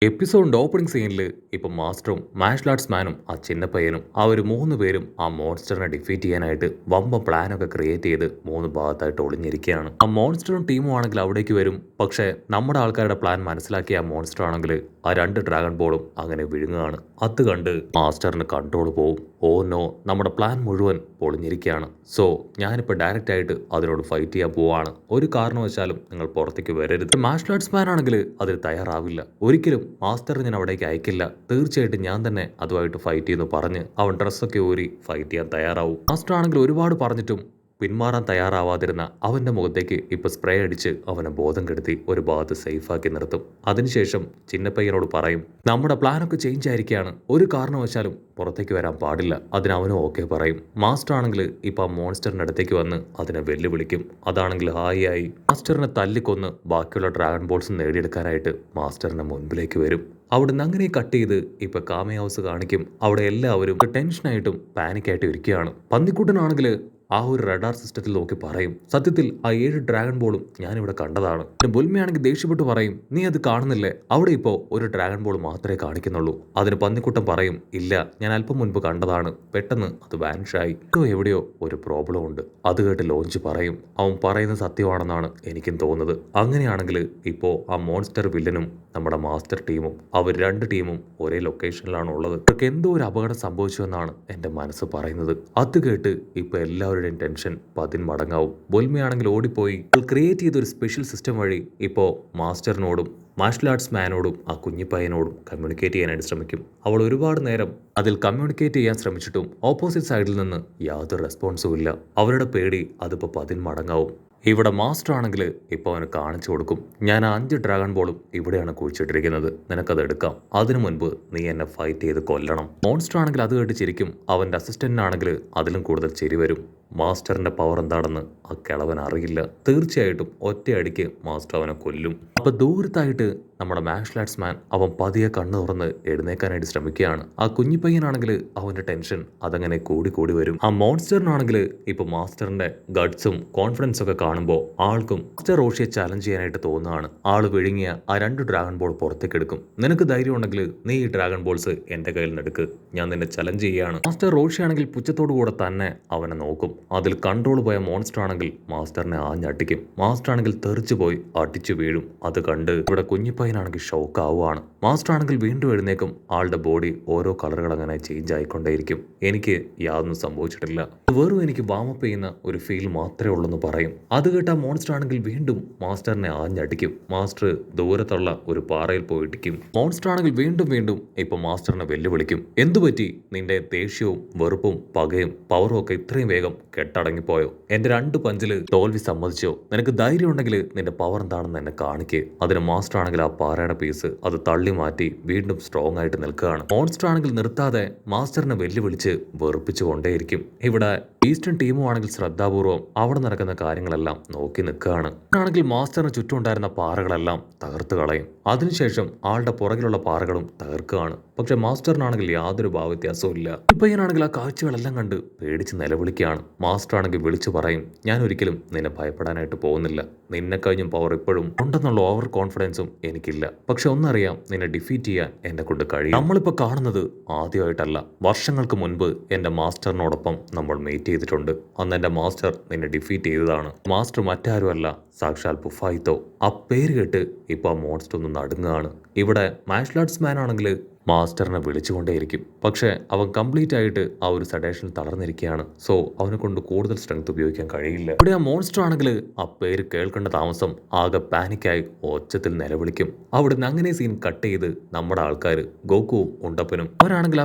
എപ്പിസോഡിന്റെ opening സീനിൽ ഇപ്പം മാസ്റ്ററും martial arts മാനും ആ ചിന്ന പയ്യനും ആ ഒരു 3 പേരും ആ മോൺസ്റ്ററിനെ ഡിഫീറ്റ് ചെയ്യാനായിട്ട് വമ്പൻ പ്ലാനൊക്കെ ക്രിയേറ്റ് ചെയ്ത് 3 ഭാഗത്തായിട്ട് ഒളിഞ്ഞിരിക്കുകയാണ്. ആ മോൺസ്റ്ററും ടീമും ആണെങ്കിൽ അവിടേക്ക് വരും. പക്ഷേ നമ്മുടെ ആൾക്കാരുടെ പ്ലാൻ മനസ്സിലാക്കിയ ആ മോൺസ്റ്റർ ആണെങ്കിൽ ആ 2 ഡ്രാഗൺ ബോളും അങ്ങനെ വിഴുങ്ങുകയാണ്. അത് കണ്ട് മാസ്റ്ററിന് കൺട്രോൾ പോവും. ഓ നോ, നമ്മുടെ പ്ലാൻ മുഴുവൻ പൊളിഞ്ഞിരിക്കുകയാണ്. സോ ഞാനിപ്പോൾ ഡയറക്റ്റ് ആയിട്ട് അതിനോട് ഫൈറ്റ് ചെയ്യാൻ പോവാണ്. ഒരു കാരണവശാലും നിങ്ങൾ പുറത്തേക്ക് വരരുത്. മാർഷൽ ആർട്സ് മാൻ ആണെങ്കിൽ അതിന് തയ്യാറാവില്ല. ഒരിക്കലും മാസ്റ്റർ ഞാൻ അവിടേക്ക് അയക്കില്ല. തീർച്ചയായിട്ടും ഞാൻ തന്നെ അതുമായിട്ട് ഫൈറ്റ് ചെയ്യുന്നു പറഞ്ഞ് അവൻ ഡ്രസ്സൊക്കെ ഊരി ഫൈറ്റ് ചെയ്യാൻ തയ്യാറാവും. മാസ്റ്റർ ആണെങ്കിൽ ഒരുപാട് പറഞ്ഞിട്ടും പിന്മാറാൻ തയ്യാറാവാതിരുന്ന അവന്റെ മുഖത്തേക്ക് ഇപ്പൊ സ്പ്രേ അടിച്ച് അവനെ ബോധം കെടുത്തി ഒരു ഭാഗത്ത് സേഫാക്കി നിർത്തും. അതിനുശേഷം ചിന്നപ്പയ്യനോട് പറയും, നമ്മുടെ പ്ലാനൊക്കെ ചേഞ്ച് ആയിരിക്കുകയാണ്, ഒരു കാരണവശാലും പുറത്തേക്ക് വരാൻ പാടില്ല. അതിന് അവനും ഓക്കെ പറയും. മാസ്റ്റർ ആണെങ്കിൽ ഇപ്പൊ ആ മോൺസ്റ്ററിന്റെ അടുത്തേക്ക് വന്ന് അതിനെ വെല്ലുവിളിക്കും. അതാണെങ്കിൽ ഹായി ആയി മാസ്റ്ററിനെ തല്ലിക്കൊന്ന് ബാക്കിയുള്ള ഡ്രാഗൺ ബോൾസ് നേടിയെടുക്കാനായിട്ട് മാസ്റ്ററിന്റെ മുൻപിലേക്ക് വരും. അവിടുന്ന് അങ്ങനെ കട്ട് ചെയ്ത് ഇപ്പൊ കാമി ഹൗസ് കാണിക്കും. അവിടെ എല്ലാവരും ടെൻഷനായിട്ടും പാനിക്കായിട്ടും ഇരിക്കുകയാണ്. പന്നിക്കുട്ടനാണെങ്കിൽ ആ ഒരു റഡാർ സിസ്റ്റത്തിൽ നോക്കി പറയും, സത്യത്തിൽ ആ 7 ഡ്രാഗൺ ബോളും ഞാനിവിടെ കണ്ടതാണ്. ബുൽമയാണെങ്കിൽ ദേഷ്യപ്പെട്ട് പറയും, നീ അത് കാണുന്നില്ലേ, അവിടെ ഇപ്പോൾ ഒരു ഡ്രാഗൺ ബോൾ മാത്രമേ കാണിക്കുന്നുള്ളൂ. അതിന് പന്നിക്കുട്ടൻ പറയും, ഇല്ല, ഞാൻ അല്പം മുൻപ് കണ്ടതാണ്, പെട്ടെന്ന് അത് വാനിഷായി. എവിടെയോ ഒരു പ്രോബ്ലം ഉണ്ട്. അത് കേട്ട് ലോഞ്ച് പറയും, അവൻ പറയുന്നത് സത്യമാണെന്നാണ് എനിക്കും തോന്നുന്നത്. അങ്ങനെയാണെങ്കിൽ ഇപ്പോൾ ആ മോൺസ്റ്റർ വില്ലനും നമ്മുടെ മാസ്റ്റർ ടീമും അവർ 2 ടീമും ഒരേ ലൊക്കേഷനിലാണ് ഉള്ളത്. ഇവർക്ക് എന്തോ ഒരു അപകടം സംഭവിച്ചു എന്നാണ് എൻ്റെ മനസ്സ് പറയുന്നത്. അത് കേട്ട് ഇപ്പൊ എല്ലാവരുടെയും ടെൻഷൻ 10 മടങ്ങാവും. ബൊൽമയാണെങ്കിൽ ഓടിപ്പോയി ക്രിയേറ്റ് ചെയ്ത ഒരു സ്പെഷ്യൽ സിസ്റ്റം വഴി ഇപ്പോൾ മാസ്റ്ററിനോടും മാർഷൽ ആർട്സ് മാനോടും ആ കുഞ്ഞിപ്പയ്യനോടും കമ്മ്യൂണിക്കേറ്റ് ചെയ്യാനായിട്ട് ശ്രമിക്കും. അവൾ ഒരുപാട് നേരം അതിൽ കമ്മ്യൂണിക്കേറ്റ് ചെയ്യാൻ ശ്രമിച്ചിട്ടും ഓപ്പോസിറ്റ് സൈഡിൽ നിന്ന് യാതൊരു റെസ്പോൺസും ഇല്ല. അവരുടെ പേടി അതിപ്പോൾ 10 മടങ്ങാവും. ഇവിടെ മാസ്റ്റർ ആണെങ്കിൽ ഇപ്പോൾ അവന് കാണിച്ചു കൊടുക്കും, ഞാൻ 5 ഡ്രാഗൺ ബോളും ഇവിടെയാണ് കുഴിച്ചിട്ടിരിക്കുന്നത്, നിനക്കത് എടുക്കാം. അതിനു മുൻപ് നീ എന്നെ ഫൈറ്റ് ചെയ്ത് കൊല്ലണം. മോൺസ്റ്റർ ആണെങ്കിൽ അത് കേട്ട് ചിരിക്കും. അവൻ്റെ അസിസ്റ്റന്റിനാണെങ്കിൽ അതിലും കൂടുതൽ ചിരി വരും. മാസ്റ്ററിന്റെ പവർ എന്താണെന്ന് ആ കിളവൻ അറിയില്ല. തീർച്ചയായിട്ടും ഒറ്റയടിക്ക് മാസ്റ്റർ അവനെ കൊല്ലും. അപ്പൊ ദൂരത്തായിട്ട് നമ്മുടെ മാർഷൽ ആർട്സ് മാൻ അവൻ പതിയെ കണ്ണു തുറന്ന് എഴുന്നേക്കാനായിട്ട് ശ്രമിക്കുകയാണ്. ആ കുഞ്ഞിപ്പയ്യനാണെങ്കിൽ അവന്റെ ടെൻഷൻ അതങ്ങനെ കൂടി കൂടി വരും. ആ മോൺസ്റ്ററിനാണെങ്കിൽ ഇപ്പൊ മാസ്റ്ററിന്റെ ഗട്ട്സും കോൺഫിഡൻസും ഒക്കെ കാണുമ്പോൾ ആൾക്കും മാസ്റ്റർ റോഷിയെ ചലഞ്ച് ചെയ്യാനായിട്ട് തോന്നുകയാണ്. ആള് വിഴുങ്ങിയ ആ 2 ഡ്രാഗൺ ബോൾ പുറത്തേക്ക് എടുക്കും. നിനക്ക് ധൈര്യം ഉണ്ടെങ്കിൽ നീ ഈ ഡ്രാഗൺ ബോൾസ് എന്റെ കയ്യിൽ നിന്ന് എടുക്ക്, ഞാൻ നിന്നെ ചലഞ്ച് ചെയ്യാണ്. മാസ്റ്റർ റോഷി ആണെങ്കിൽ പുച്ഛത്തോടു കൂടെ തന്നെ അവനെ നോക്കും. അതിൽ കൺട്രോൾ പോയ മോൺസ്റ്റർ ആണെങ്കിൽ മാസ്റ്ററിനെ ആഞ്ഞടിക്കും. മാസ്റ്റർ ആണെങ്കിൽ തെറിച്ചു പോയി അടിച്ചു വീഴും. അത് കണ്ട് ഇവിടെ കുഞ്ഞിപ്പയ്യനാണെങ്കിൽ ഷോക്ക് ആവുകയാണ്. മാസ്റ്റർ ആണെങ്കിൽ വീണ്ടും എഴുന്നേക്കും. ആളുടെ ബോഡി ഓരോ കളറുകൾ അങ്ങനെ ചേഞ്ച് ആയിക്കൊണ്ടേയിരിക്കും. എനിക്ക് യാതൊന്നും സംഭവിച്ചിട്ടില്ല, വെറും എനിക്ക് വാമപ്പ് ചെയ്യുന്ന ഒരു ഫീൽ മാത്രമേ ഉള്ളൂ എന്ന് പറയും. അത് കേട്ട മോൺസ്റ്റർ ആണെങ്കിൽ വീണ്ടും മാസ്റ്ററിനെ ആഞ്ഞടിക്കും. മാസ്റ്റർ ദൂരത്തുള്ള ഒരു പാറയിൽ പോയിട്ടിക്കും. മോൺസ്റ്റർ ആണെങ്കിൽ വീണ്ടും വീണ്ടും ഇപ്പൊ മാസ്റ്ററിനെ വെല്ലുവിളിക്കും. എന്തുപറ്റി, നിന്റെ ദേഷ്യവും വെറുപ്പും പകയും പവറും ഒക്കെ ഇത്രയും വേഗം കെട്ടടങ്ങിപ്പോയോ? എന്റെ 2 പഞ്ചില് തോൽവി സമ്മതിച്ചോ? നിനക്ക് ധൈര്യം ഉണ്ടെങ്കിൽ നിന്റെ പവർ എന്താണെന്ന് എന്നെ കാണിക്ക്. അതിന് മാസ്റ്റർ ആണെങ്കിൽ ആ പാറയുടെ പീസ് അത് തള്ളി മാറ്റി വീണ്ടും സ്ട്രോങ് ആയിട്ട് നിൽക്കുകയാണ്. മോൺസ്റ്റർ ആണെങ്കിൽ നിർത്താതെ മാസ്റ്ററിനെ വെല്ലുവിളിച്ച് വെറുപ്പിച്ചു കൊണ്ടേയിരിക്കും. ഇവിടെ ഈസ്റ്റേൺ ടീമും ആണെങ്കിൽ ശ്രദ്ധാപൂർവം അവിടെ നടക്കുന്ന കാര്യങ്ങളെല്ലാം നോക്കി നിൽക്കുകയാണ്. ആണെങ്കിൽ മാസ്റ്ററിന് ചുറ്റും ഉണ്ടായിരുന്ന പാറകളെല്ലാം തകർത്ത് കളയും. അതിനുശേഷം ആളുടെ പുറകിലുള്ള പാറകളും തകർക്കുകയാണ്. പക്ഷെ മാസ്റ്ററിനാണെങ്കിൽ യാതൊരു ഭാവവ്യത്യാസവും ഇല്ല. പയ്യനാണെങ്കിൽ ആ കാഴ്ചകളെല്ലാം കണ്ട് പേടിച്ച് നിലവിളിക്കുകയാണ്. മാസ്റ്റർ ആണെങ്കിൽ വിളിച്ചു പറയും, ഞാൻ ഒരിക്കലും നിന്നെ ഭയപ്പെടാനായിട്ട് പോകുന്നില്ല, നിന്നെ കഴിഞ്ഞും പവർ ഇപ്പോഴും ഉണ്ടെന്നുള്ള ഓവർ കോൺഫിഡൻസും എനിക്കില്ല. പക്ഷെ ഒന്നറിയാം, നിന്നെ ഡിഫീറ്റ് ചെയ്യാൻ എന്നെ കൊണ്ട് കഴിയും. നമ്മളിപ്പോൾ കാണുന്നത് ആദ്യമായിട്ടല്ല, വർഷങ്ങൾക്ക് മുൻപ് എൻ്റെ മാസ്റ്ററിനോടൊപ്പം നമ്മൾ മീറ്റ് ചെയ്തിട്ടുണ്ട്. അന്ന് എൻ്റെ മാസ്റ്റർ നിന്നെ ഡിഫീറ്റ് ചെയ്തതാണ്. മാസ്റ്റർ മറ്റാരുമല്ല, സാക്ഷാൽ പുഫായിത്തോ. ആ പേര് കേട്ട് ഇപ്പോൾ ആ മോൺസ്റ്റർ ഒന്ന് നടുങ്ങുകയാണ്. ഇവിടെ മാർഷൽ ആർട്സ് മാൻ ആണെങ്കിൽ മാസ്റ്ററിനെ വിളിച്ചുകൊണ്ടേയിരിക്കും. പക്ഷേ അവൻ കംപ്ലീറ്റ് ആയിട്ട് ആ ഒരു സഡേഷനിൽ തളർന്നിരിക്കുകയാണ്. സോ അവനെ കൊണ്ട് കൂടുതൽ സ്ട്രെങ്ത് ഉപയോഗിക്കാൻ കഴിയില്ല. ഇവിടെ ആ മോൺസ്റ്റർ ആണെങ്കിൽ ആ പേര് കേൾക്കേണ്ട താമസം ആകെ പാനിക്കായി ഒച്ചത്തിൽ നിലവിളിക്കും. അവിടുന്ന് അങ്ങനെ സീൻ കട്ട് ചെയ്ത് നമ്മുടെ ആൾക്കാർ ഗോകുവും ഉണ്ടപ്പനും അവരാണെങ്കിൽ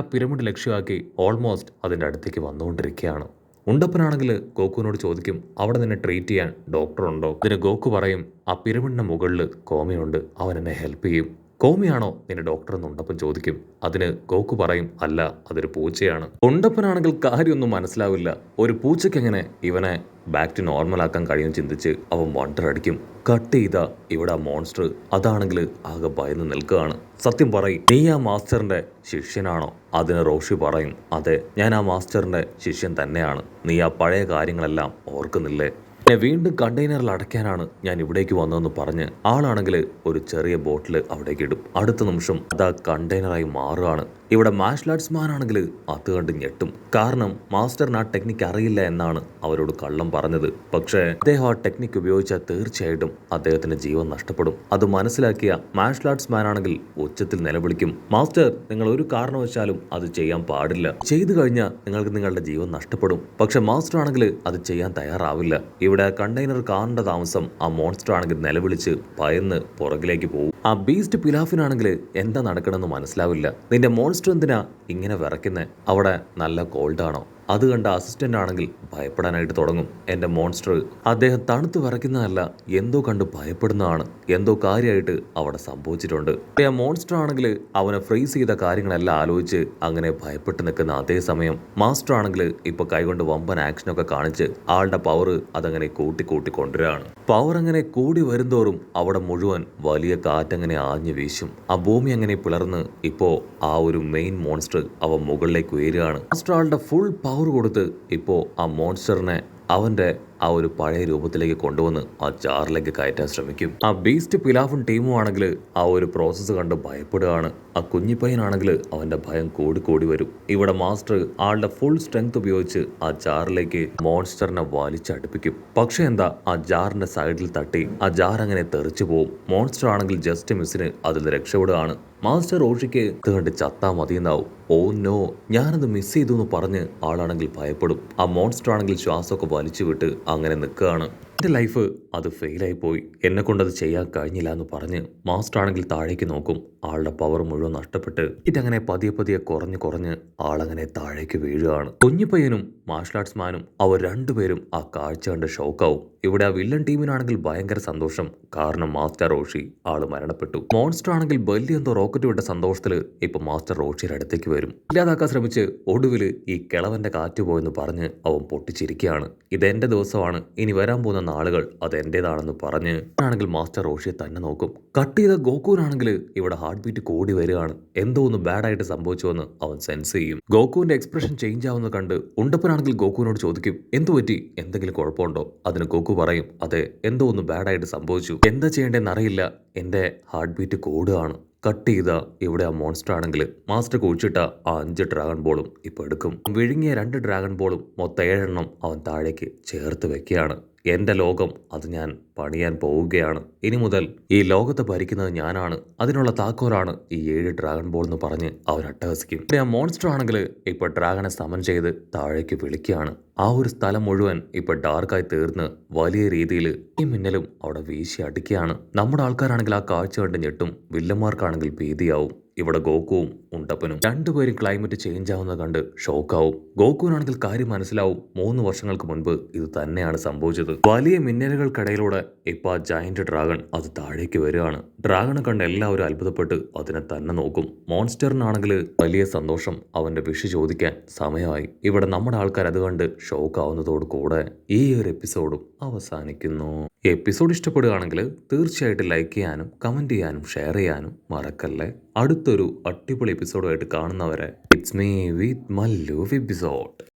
ആ പിരമിഡ് ലക്ഷ്യമാക്കി ഓൾമോസ്റ്റ് അതിൻ്റെ അടുത്തേക്ക് വന്നുകൊണ്ടിരിക്കുകയാണ്. ഉണ്ടപ്പനാണെങ്കിൽ ഗോകുവിനോട് ചോദിക്കും, അവിടെ നിന്നെ ട്രീറ്റ് ചെയ്യാൻ ഡോക്ടർ ഉണ്ടോ? ഇതിന് ഗോകു പറയും, ആ പിരമിഡിന്റെ മുകളിൽ കോമിയുണ്ട്, അവൻ എന്നെ ഹെൽപ്പ് ചെയ്യും. കോമിയാണോ നിന്റെ ഡോക്ടർ എന്ന് ഉണ്ടപ്പൻ ചോദിക്കും. അതിന് ഗോകു പറയും, അല്ല, അതൊരു പൂച്ചയാണ്. ഉണ്ടപ്പനാണെങ്കിൽ കാര്യമൊന്നും മനസ്സിലാവില്ല. ഒരു പൂച്ചയ്ക്ക് എങ്ങനെ ഇവനെ ബാക്ക് ടു നോർമൽ ആക്കാൻ കഴിയും ചിന്തിച്ച് അവൻ വണ്ടർ അടിക്കും. കട്ട് ചെയ്ത ഇവിടെ ആ മോൺസ്റ്റർ അതാണെങ്കിൽ ആകെ ഭയന്ന് നിൽക്കുകയാണ്. സത്യം പറയും, നീ ആ മാസ്റ്ററിന്റെ ശിഷ്യനാണോ? അതിന് റോഷി പറയും, അതെ, ഞാൻ ആ മാസ്റ്ററിന്റെ ശിഷ്യൻ തന്നെയാണ്. നീ ആ പഴയ കാര്യങ്ങളെല്ലാം ഓർക്കുന്നില്ലേ? എന്നെ വീണ്ടും കണ്ടെയ്നറിൽ അടയ്ക്കാനാണ് ഞാൻ ഇവിടേക്ക് വന്നതെന്ന് പറഞ്ഞ് ആളാണെങ്കിൽ ഒരു ചെറിയ ബോട്ടിൽ അവിടേക്ക് ഇടും. അടുത്ത നിമിഷം അത് ആ കണ്ടെയ്നറായി മാറുകയാണ്. ഇവിടെ മാർഷൽ ആർട്സ് മാൻ ആണെങ്കിൽ അത് കണ്ട് ഞെട്ടും. കാരണം മാസ്റ്ററിന് ആ ടെക്നിക്ക് അറിയില്ല എന്നാണ് അവരോട് കള്ളം പറഞ്ഞത്. പക്ഷേ അദ്ദേഹം ആ ടെക്നിക്ക് ഉപയോഗിച്ചാൽ തീർച്ചയായിട്ടും അദ്ദേഹത്തിന്റെ ജീവൻ നഷ്ടപ്പെടും. അത് മനസ്സിലാക്കിയ മാർഷൽ ആർട്സ് മാൻ ആണെങ്കിൽ ഉച്ചത്തിൽ നിലവിളിക്കും, മാസ്റ്റർ, നിങ്ങൾ ഒരു കാരണവശാലും അത് ചെയ്യാൻ പാടില്ല. ചെയ്തു കഴിഞ്ഞാൽ നിങ്ങൾക്ക് നിങ്ങളുടെ ജീവൻ നഷ്ടപ്പെടും. പക്ഷെ മാസ്റ്റർ ആണെങ്കിൽ അത് ചെയ്യാൻ തയ്യാറാവില്ല. ഇവിടെ കണ്ടെയ്നർ കാണേണ്ട താമസം ആ മോൺസ്റ്റർ ആണെങ്കിൽ നിലവിളിച്ച് ഭയന്ന് പുറകിലേക്ക് പോകും. ആ ബീസ്റ്റ് പിലാഫിനാണെങ്കിൽ എന്താ നടക്കണമെന്ന് മനസ്സിലാവില്ല. നിന്റെ മോൺസ്റ്റർ എന്തിനാ ഇങ്ങനെ വിറയ്ക്കുന്നേ? അവിടെ നല്ല കോൾഡാണോ? അത് കണ്ട അസിസ്റ്റന്റ് ആണെങ്കിൽ ഭയപ്പെടാനായിട്ട് തുടങ്ങും. എൻ്റെ മോൺസ്റ്റർ അദ്ദേഹം തണുത്ത് വിറയ്ക്കുന്നതല്ല, എന്തോ കണ്ട് ഭയപ്പെടുന്നതാണ്. എന്തോ കാര്യമായിട്ട് അവിടെ സംഭവിച്ചിട്ടുണ്ട്. ആ മോൺസ്റ്റർ ആണെങ്കിൽ അവനെ ഫ്രീസ് ചെയ്ത കാര്യങ്ങളെല്ലാം ആലോചിച്ച് അങ്ങനെ ഭയപ്പെട്ട് നിൽക്കുന്ന അതേ സമയം മാസ്റ്റർ ആണെങ്കിൽ ഇപ്പൊ കൈകൊണ്ട് വമ്പൻ ആക്ഷനൊക്കെ കാണിച്ച് ആളുടെ പവർ അതങ്ങനെ കൂട്ടി കൊണ്ടുവരികയാണ്. പവർ അങ്ങനെ കൂടി വരുന്തോറും അവിടെ മുഴുവൻ വലിയ കാറ്റങ്ങനെ ആഞ്ഞു വീശും. ആ ഭൂമി അങ്ങനെ പിളർന്ന് ഇപ്പോ ആ ഒരു മെയിൻ മോൺസ്റ്റർ അവൻ മുകളിലേക്ക് ഉയരുകയാണ്. മാസ്റ്റർ ആളുടെ ഫുൾ പവർ കൊടുത്ത് ഇപ്പോൾ ആ മോൺസ്റ്ററിനെ അവന്റെ ആ ഒരു പഴയ രൂപത്തിലേക്ക് കൊണ്ടുവന്ന് ആ ജാറിലേക്ക് കയറ്റാൻ ശ്രമിക്കും. ആ ബീസ്റ്റ് പിലാഫും ടീമും ആണെങ്കിൽ ആ ഒരു പ്രോസസ്സ് കണ്ട് ഭയപ്പെടുകയാണ്. ആ കുഞ്ഞിപ്പയ്യനാണെങ്കിൽ അവന്റെ ഭയം കൂടി വരും. ഇവിടെ മാസ്റ്റർ ആളുടെ ഫുൾ സ്ട്രെങ്ത് ഉപയോഗിച്ച് ആ ജാറിലേക്ക് മോൺസ്റ്ററിനെ വലിച്ചടുപ്പിക്കും. പക്ഷെ എന്താ, ആ ജാറിന്റെ സൈഡിൽ തട്ടി ആ ജാർ അങ്ങനെ തെറിച്ചു പോവും. മോൺസ്റ്റർ ആണെങ്കിൽ ജസ്റ്റ് മിസ്സിന് അതിൽ നിന്ന് രക്ഷപ്പെടുകയാണ്. മാസ്റ്റർ റോഷിക്ക് ഇത് കണ്ട് ചത്താ മതിയെന്നാവും. ഓ നോ, ഞാനത് മിസ് ചെയ്തു എന്ന് പറഞ്ഞ് ആളാണെങ്കിൽ ഭയപ്പെടും. ആ മോൺസ്റ്റർ ആണെങ്കിൽ ശ്വാസമൊക്കെ വലിച്ചു വിട്ട് അങ്ങനെ നിൽക്കുകയാണ്. എൻ്റെ ലൈഫ് അത് ഫെയിലായി പോയി, എന്നെ കൊണ്ടത് ചെയ്യാൻ കഴിഞ്ഞില്ല എന്ന് പറഞ്ഞ് മാസ്റ്റർ ആണെങ്കിൽ താഴേക്ക് നോക്കും. ആളുടെ പവർ മുഴുവൻ നഷ്ടപ്പെട്ട് ഇതങ്ങനെ പതിയെ കുറഞ്ഞ് ആളങ്ങനെ താഴേക്ക് വീഴുകയാണ്. കുഞ്ഞിപ്പയ്യനും മാർഷൽ ആർട്സ് മാനും അവർ രണ്ടുപേരും ആ കാഴ്ച കണ്ട് ഷോക്കാവും. ഇവിടെ ആ വില്ലൻ ടീമിനാണെങ്കിൽ ഭയങ്കര സന്തോഷം. കാരണം മാസ്റ്റർ റോഷി ആള് മരണപ്പെട്ടു. മോൺസ്റ്റർ ആണെങ്കിൽ വലിയ എന്തോ റോക്കറ്റ് വിട്ട സന്തോഷത്തിൽ ഇപ്പൊ മാസ്റ്റർ റോഷിയുടെ അടുത്തേക്ക് വരും. ഇല്ലാതാക്കാൻ ശ്രമിച്ച് ഒടുവില് ഈ കിളവന്റെ കാറ്റ് പോയെന്ന് പറഞ്ഞ് അവൻ പൊട്ടിച്ചിരിക്കുകയാണ്. ഇതെന്റെ ദിവസമാണ്, ഇനി വരാൻ പോകുന്ന നാളുകൾ അത് എന്റേതാണെന്ന് പറഞ്ഞ് ആണെങ്കിൽ മാസ്റ്റർ റോഷിയെ തന്നെ നോക്കും. കട്ട് ചെയ്ത ഗോകുവിനാണെങ്കിൽ ഇവിടെ ഹാർട്ട് ബീറ്റ് കൂടി വരികയാണ്. എന്തോ ഒന്ന് ബാഡായിട്ട് സംഭവിച്ചുവെന്ന് അവൻ സെൻസ് ചെയ്യും. ഗോകുവിന്റെ എക്സ്പ്രഷൻ ചേഞ്ച് ആവുന്നത് കണ്ട് ഉണ്ടപ്പനാണെങ്കിൽ ഗോകുവിനോട് ചോദിക്കും, എന്തു പറ്റി, എന്തെങ്കിലും കുഴപ്പമുണ്ടോ? അതിന് ഗോകു പറയും, അതെ, എന്തോ ഒന്ന് ബാഡായിട്ട് സംഭവിച്ചു, എന്താ ചെയ്യേണ്ടതെന്ന് അറിയില്ല, എന്റെ ഹാർട്ട് ബീറ്റ് കൂടുകയാണ്. കട്ട് ചെയ്ത ഇവിടെ ആ മോൺസ്റ്റർ ആണെങ്കിൽ മാസ്റ്റർ കുഴിച്ചിട്ട ആ 5 ഡ്രാഗൺ ബോളും ഇപ്പൊ എടുക്കും. വിഴുങ്ങിയ 2 ഡ്രാഗൺ ബോളും മൊത്തം 7 എണ്ണം അവൻ താഴേക്ക് ചേർത്ത് വെക്കുകയാണ്. എന്റെ ലോകം അത് ഞാൻ പണിയാൻ പോവുകയാണ്. ഇനി മുതൽ ഈ ലോകത്തെ ഭരിക്കുന്നത് ഞാനാണ്. അതിനുള്ള താക്കോലാണ് ഈ 7 ഡ്രാഗൺ ബോൾ എന്ന് പറഞ്ഞ് അവർ അട്ടഹസിക്കും. ആ മോൺസ്റ്റർ ആണെങ്കിൽ ഇപ്പൊ ഡ്രാഗനെ സമൻ ചെയ്ത് താഴേക്ക് വിളിക്കുകയാണ്. ആ ഒരു സ്ഥലം മുഴുവൻ ഇപ്പൊ ഡാർക്കായി തീർന്ന് വലിയ രീതിയിൽ ഈ മിന്നലും അവിടെ വീശി അടിക്കുകയാണ്. നമ്മുടെ ആൾക്കാരാണെങ്കിൽ ആ കാഴ്ച കണ്ട് ഞെട്ടും. വില്ലന്മാർക്കാണെങ്കിൽ ഭീതിയാവും. ഇവിടെ ഗോകുവും ഉണ്ടപ്പനും രണ്ടുപേരും ക്ലൈമറ്റ് ചേഞ്ച് ആവുന്നത് കണ്ട് ഷോക്കാവും. ഗോകുവിനാണെങ്കിൽ കാര്യം മനസ്സിലാവും. 3 വർഷങ്ങൾക്ക് മുൻപ് ഇത് തന്നെയാണ് സംഭവിച്ചത്. വലിയ മിന്നലുകൾക്കിടയിലൂടെ ഇപ്പൊ ആ ജയന്റ് ഡ്രാഗൺ അത് താഴേക്ക് വരികയാണ്. ഡ്രാഗണെ കണ്ട് എല്ലാവരും അത്ഭുതപ്പെട്ട് അതിനെ തന്നെ നോക്കും. മോൺസ്റ്ററിനാണെങ്കിൽ വലിയ സന്തോഷം. അവന്റെ വിഷ് ചോദിക്കാൻ സമയമായി. ഇവിടെ നമ്മുടെ ആൾക്കാർ അത് കണ്ട് ഷോക്കാവുന്നതോട് കൂടെ ഈ ഒരു എപ്പിസോഡും അവസാനിക്കുന്നു. എപ്പിസോഡ് ഇഷ്ടപ്പെടുകയാണെങ്കിൽ തീർച്ചയായിട്ടും ലൈക്ക് ചെയ്യാനും കമന്റ് ചെയ്യാനും ഷെയർ ചെയ്യാനും മറക്കല്ലേ. അടുത്തൊരു അടിപൊളി എപ്പിസോഡുമായിട്ട് കാണുന്നവരെ it's me with Mallu episode.